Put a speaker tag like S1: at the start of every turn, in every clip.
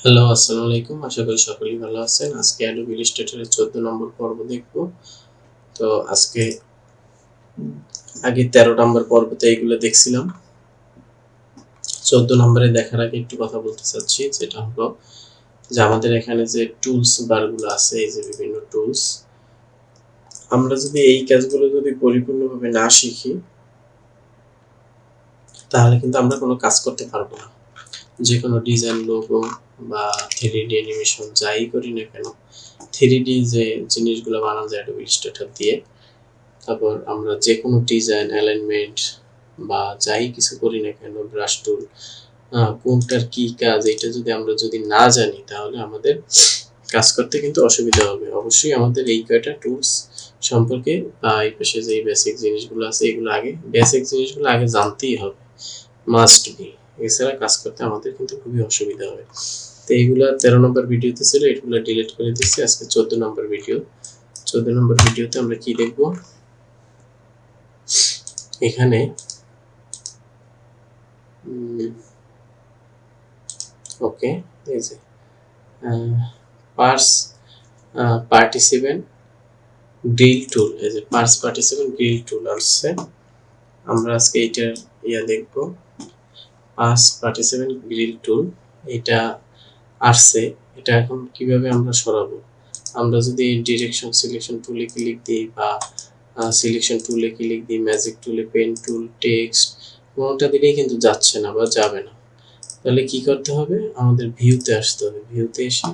S1: Hello, আসসালামু আলাইকুম। আশা করি সকলেই ভালো আছেন। আজকে Adobe Illustrator এর 14 নম্বর পর্ব দেখব। তো আজকে আগে 13 নম্বর পর্বতে এইগুলো দেখছিলাম। 14 নম্বরে দেখার আগে একটু কথা বলতে চাচ্ছি, যেটা হলো যে আমাদের এখানে যে টুলস বারগুলো আছে, এই যে বিভিন্ন টুলস, আমরা যদি এই কাজগুলো যদি পরিপূর্ণভাবে না শিখি, তাহলে কিন্তু আমরা কোনো কাজ করতে পারবো না। যে কোনো ডিজাইন, লোগো বা 3D অ্যানিমেশন যাই করি না কেন, 3D যে জিনিসগুলো বানানো যায় Adobe Illustrator দিয়ে, তারপর আমরা যে কোনো ডিজাইন, অ্যালাইনমেন্ট বা যাই কিছু করি না কেন, ব্রাশ টুল, কোনটার কি কাজ, এটা যদি আমরা না জানি, তাহলে আমাদের কাজ করতে কিন্তু অসুবিধা হবে। অবশ্যই আমাদের এই কয়টা টুলস সম্পর্কে বা এই পাশে যে বেসিক জিনিসগুলো আছে, এগুলো আগে বেসিক জিনিসগুলো আগে জানতেই হবে, মাস্ট বি। এছাড়া কাজ করতে আমাদের কিন্তু খুবই অসুবিধা হবে। তো এইগুলো 13 নম্বর ভিডিওতে ছিল, এগুলো ডিলিট করে দিচ্ছি। আজকে 14 নম্বর ভিডিও। 14 নম্বর ভিডিওতে আমরা কি দেখব? এখানে ওকে, এই যে পার্স পার্টিসিপেন্ট গ্রিল টুল, এই যে পার্স পার্টিসিপেন্ট গ্রিল টুল আসছে। আমরা আজকে এইটার দেখব। পার্স পার্টিসিপেন্ট গ্রিল টুল এটা আসছে, এটা এখন কিভাবে আমরা সরাবো? আমরা যদি ডিরেকশন সিলেকশন টুলে ক্লিক দিই বা সিলেকশন টুলে ক্লিক দিই, ম্যাজিক টুলে, পেন টুল, টেক্সট, কোনোটা দিলেই কিন্তু যাচ্ছে না বা যাবে না। তাহলে কি করতে হবে? আমাদের ভিউতে আসতে হবে। ভিউতে এসে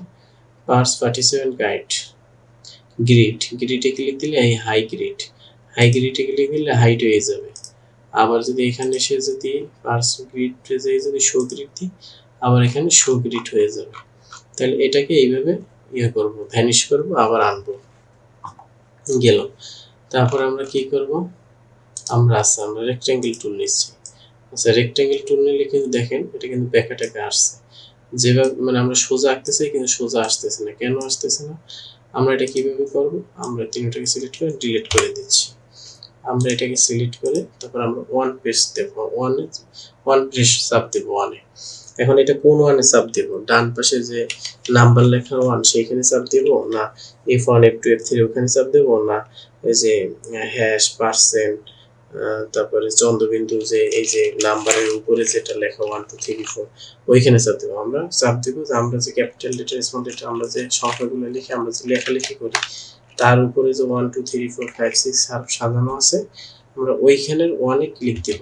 S1: পার্স পার্টিসিপেন্ট গাইড, গ্রিডে ক্লিক দিলে এই হাই গ্রিডে ক্লিক দিলে হাইট হয়ে যাবে। আবার যদি এখানে এসে যদি পার্স গ্রিড যদি শো গ্রিড দিই, আবার এখানে শো গ্রিড হয়ে যাবে। তাহলে এটাকে এইভাবে করব, ভ্যানিশ করব, আবার আনবো, গেল। তারপর আমরা কি করব? আমরা রেক্ট্যাঙ্গেল টুল নিচ্ছি। আচ্ছা, রেক্ট্যাঙ্গেল টুল নিলে কিন্তু দেখেন এটা কিন্তু বেঁকা টেকা আসছে। যেভাবে মানে আমরা সোজা আঁকতে চাই কিন্তু সোজা আসতেছে না। কেন আসতেছে না? আমরা এটা কিভাবে করব? আমরা তিনটাকে সিলেক্ট করে ডিলিট করে দিচ্ছি। আমরা এটাকে সিলেক্ট করে তারপর আমরা ওয়ান প্রেস দেব, ওয়ান প্রেস চাপ দেব ওয়ানে। এখন এটা কোন ওয়ানে চাপ দেব? ডান পাশে যে নাম্বার লেখা ওয়ান সেইখানে চাপ দেব, না F1 F2 F3 ওখানে চাপ দেব, না এই যে হ্যাশ পার্সেন্ট, তারপরে চন্দ্রবিন্দু যে এই যে নাম্বারের উপরে যেটা লেখা 1 2 3 4 ওইখানে চাপ দেব। আমরা চাপ দেব যে আমরা যে ক্যাপিটাল লেটার, স্মল লেটার, আমরা যে সংখ্যাগুলো লিখি, আমরা যে লেখালেখি করি, তার উপরে যে 1 2 3 4 5 6 সাজানো আছে, আমরা ওইখানের ওয়ানে ক্লিক দেব।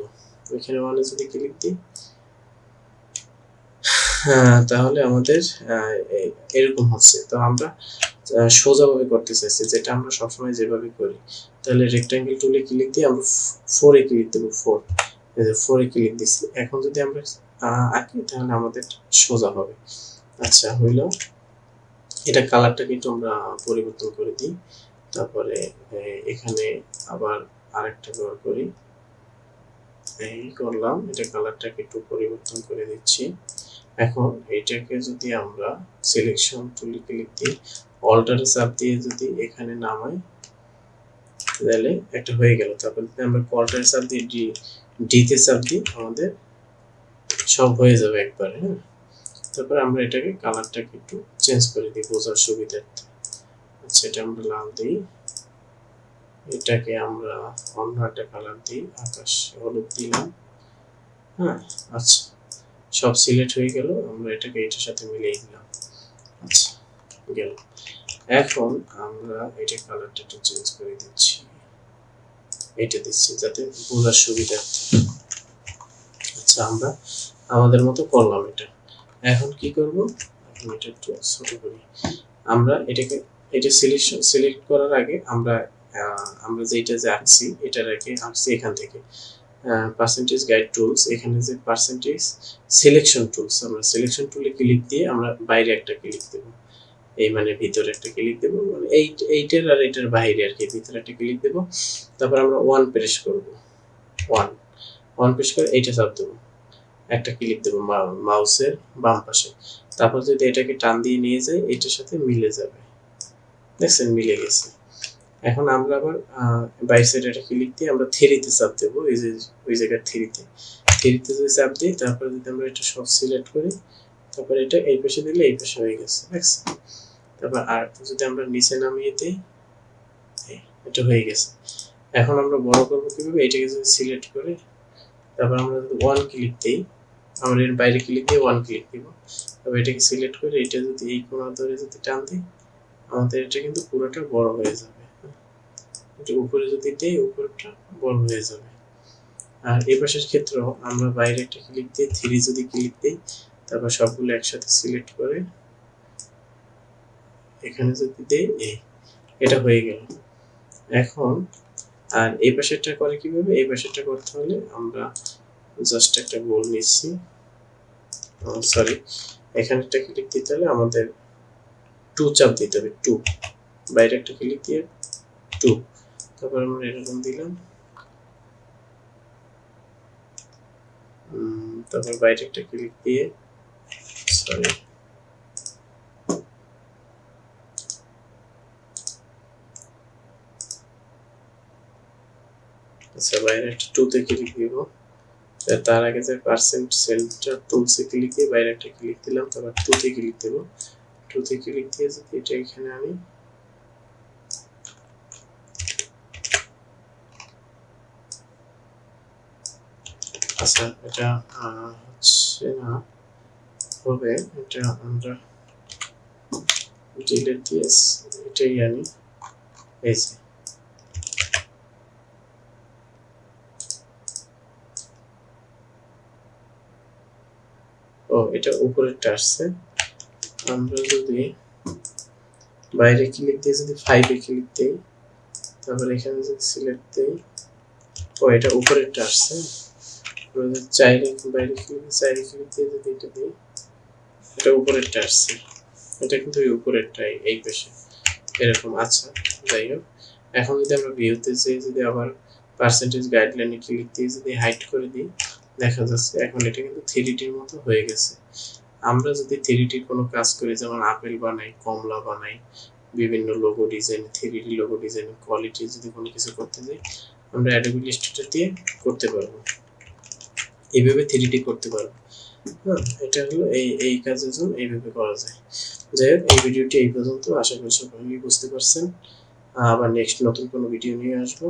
S1: ওইখানে ওয়ানে যদি ক্লিক দিই, তাহলে আমাদের এরকম হচ্ছে। তো আমরা সোজাভাবে করতে চাইছি, যেটা আমরা সবসময় যেভাবে করি। তাহলে রেক্ট্যাঙ্গেল টুলে ক্লিক দিয়ে আমরা 4 এ ক্লিক দেব। 4, এই যে 4 এ ক্লিক দিছি। এখন যদি আমরা আঁকি, তাহলে আমাদের সোজা হবে। আচ্ছা, হইল। এটা কালারটাকে একটু আমরা পরিবর্তন করে দিই। তারপরে এখানে আবার আরেকটা ব্যবহার করি, এই করলাম। এটা কালারটাকে একটু পরিবর্তন করে দিচ্ছি। এখন এটাকে যদি আমরা সিলেকশন টুলে ক্লিক দিই, অল্টারে চাপ দিয়ে যদি এখানে নামাই, তাহলে একটা হয়ে গেল। তারপর যদি আমরা অল্টারে চাপ দিয়ে ডি তে চাপ দিই, আমাদের সব হয়ে যাবে একবারে। হ্যাঁ, তারপর আমরা এটাকে কালারটাকে একটু চেঞ্জ করে দিই বোঝার সুবিধার্থে। আচ্ছা, এটা আমরা লাল দিই, এটাকে আমরা অন্য একটা কালার দিই, আকাশ হলুদ দিলাম। হ্যাঁ, আচ্ছা, সব সিলেক্ট হয়ে গেল। আমরা এটাকে এটার সাথে মিলিয়ে দিলাম। আচ্ছা, গেল। এখন আমরা এটা কালারটা একটু চেঞ্জ করে দিচ্ছি, এটা দিচ্ছি যাতে বোঝার সুবিধার্থে। আচ্ছা, আমরা আমাদের মতো করলাম এটা। এখন কি করব? এখন এটা একটু ছোট করি। আমরা এটা সিলেক্ট করার আগে আমরা যেটা যে আঁকছি, এটার আগে আঁকছি এখান থেকে পার্সেন্টেজ গাইড টুলস, এখানে যে পার্সেন্টেজ সিলেকশন টুলস, আমরা সিলেকশন টুলে ক্লিক দিয়ে আমরা বাইরে একটা ক্লিক দেব, এই মানে ভিতরে একটা ক্লিক দেব, মানে এইটার আর এটার বাইরে আর কি, ভিতরে একটা ক্লিক দেব। তারপর আমরা ওয়ান প্রেস করব, ওয়ান প্রেস করে এইটা চাপ দেব, একটা ক্লিক দেব মাউসের বাম পাশে। তারপর যদি এটাকে টান দিয়ে নিয়ে যাই, এটার সাথে মিলে যাবে। দেখছেন, মিলে গেছে। এখন আমরা আবার বাই সাইড এটা ক্লিক দিয়ে আমরা থ্রিতে চাপ দেব, এই যে ওই জায়গায় থ্রিতে যদি চাপ দিই, তারপর যদি আমরা এটা সব সিলেক্ট করি, তারপর এটা এই পাশে দিলে এই পাশে হয়ে গেছে, দেখছেন? তারপর আর যদি আমরা নিচে নামিয়ে দিই, এটা হয়ে গেছে। এখন আমরা বড় করব কিভাবে, এটাকে যদি সিলেক্ট করে তারপর আমরা যদি ওয়ান ক্লিক দিই, আমরা এর বাইরে ক্লিক দিয়ে ওয়ান ক্লিক দিব, তারপর এটাকে সিলেক্ট করে এটা যদি এই কোণা ধরে যদি টান দিই, আমাদের এটা কিন্তু পুরোটা বড় হয়ে যাবে। এটা উপরে যদি দিই, উপরটা বড় হয়ে যাবে। আর এই পাশের ক্ষেত্রেও আমরা বাইরে একটা ক্লিক দিয়ে থ্রি যদি ক্লিক দিই, তারপর সবগুলো একসাথে সিলেক্ট করে এখানে যদি দিই, এটা হয়ে গেল। এখন আর এই পাশেরটা করে কিভাবে, এই পাশেরটা করতে হলে আমরা জাস্ট একটা গোল নিচ্ছি, সরি এখানে একটা ক্লিক দিতে হলে আমাদের 2 চাপ দিতে হবে, 2 বাইরে একটা ক্লিক দিয়ে 2, তারপর আমরা এরকম দিলাম, তারপর বাইরে একটা ক্লিক দিয়ে, সরি আচ্ছা বাইরে একটা 2 তে ক্লিক দিব, তার আগে যে পার্সেন্ট সেন্টার টুলসে ক্লিক দিয়ে বাইরে একটা ক্লিক দিলাম, তারপর 2 তে ক্লিক দেব, 2 তে ক্লিক দিয়ে যদি এটা এখানে আমি আচ্ছা এটা হচ্ছে না, হবে এটা আমরা ডিলিট দিয়ে এটাই আনি, এই যে এটা উপরেরটা আসছে। আমরা যদি বাইরে ক্লিক দিয়ে যদি 5 এ ক্লিক দেই, তারপর এখানে যদি সিলেক্ট দেই, এটা উপরেরটা আসছে। আমরা চাইলে বাইরে ক্লিক দিয়ে 4 এ ক্লিক দিয়ে যদি এটা দিই, এটা উপরেরটা আসছে। এটা কিন্তু এই উপরেরটাই এই পাশে এরকম। আচ্ছা যাই হোক, এখন যদি আমরা ভিউতে যেয়ে যদি আবার পার্সেন্টেজ গাইডলাইনে ক্লিক দিয়ে যদি হাইড করে দিই, দেখা যাচ্ছে এখন এটা কিন্তু 3D এর মতো হয়ে গেছে। আমরা যদি 3D কোনো কাজ করি, যেমন আপেল বানাই, কমলা বানাই, বিভিন্ন logo design, 3D logo design quality যদি কোনো কিছু করতে যাই, আমরা Adobe Illustrator দিয়ে করতে পারবো, এইভাবে 3D করতে পারবো। হ্যাঁ, এটা হলো এই কাজের জন্য এইভাবে করা যায়। যাই হোক, এই ভিডিওটি এই পর্যন্ত। আশা করি সকলেই বুঝতে পারছেন। আবার নেক্সট নতুন কোনো ভিডিও নিয়ে আসবো।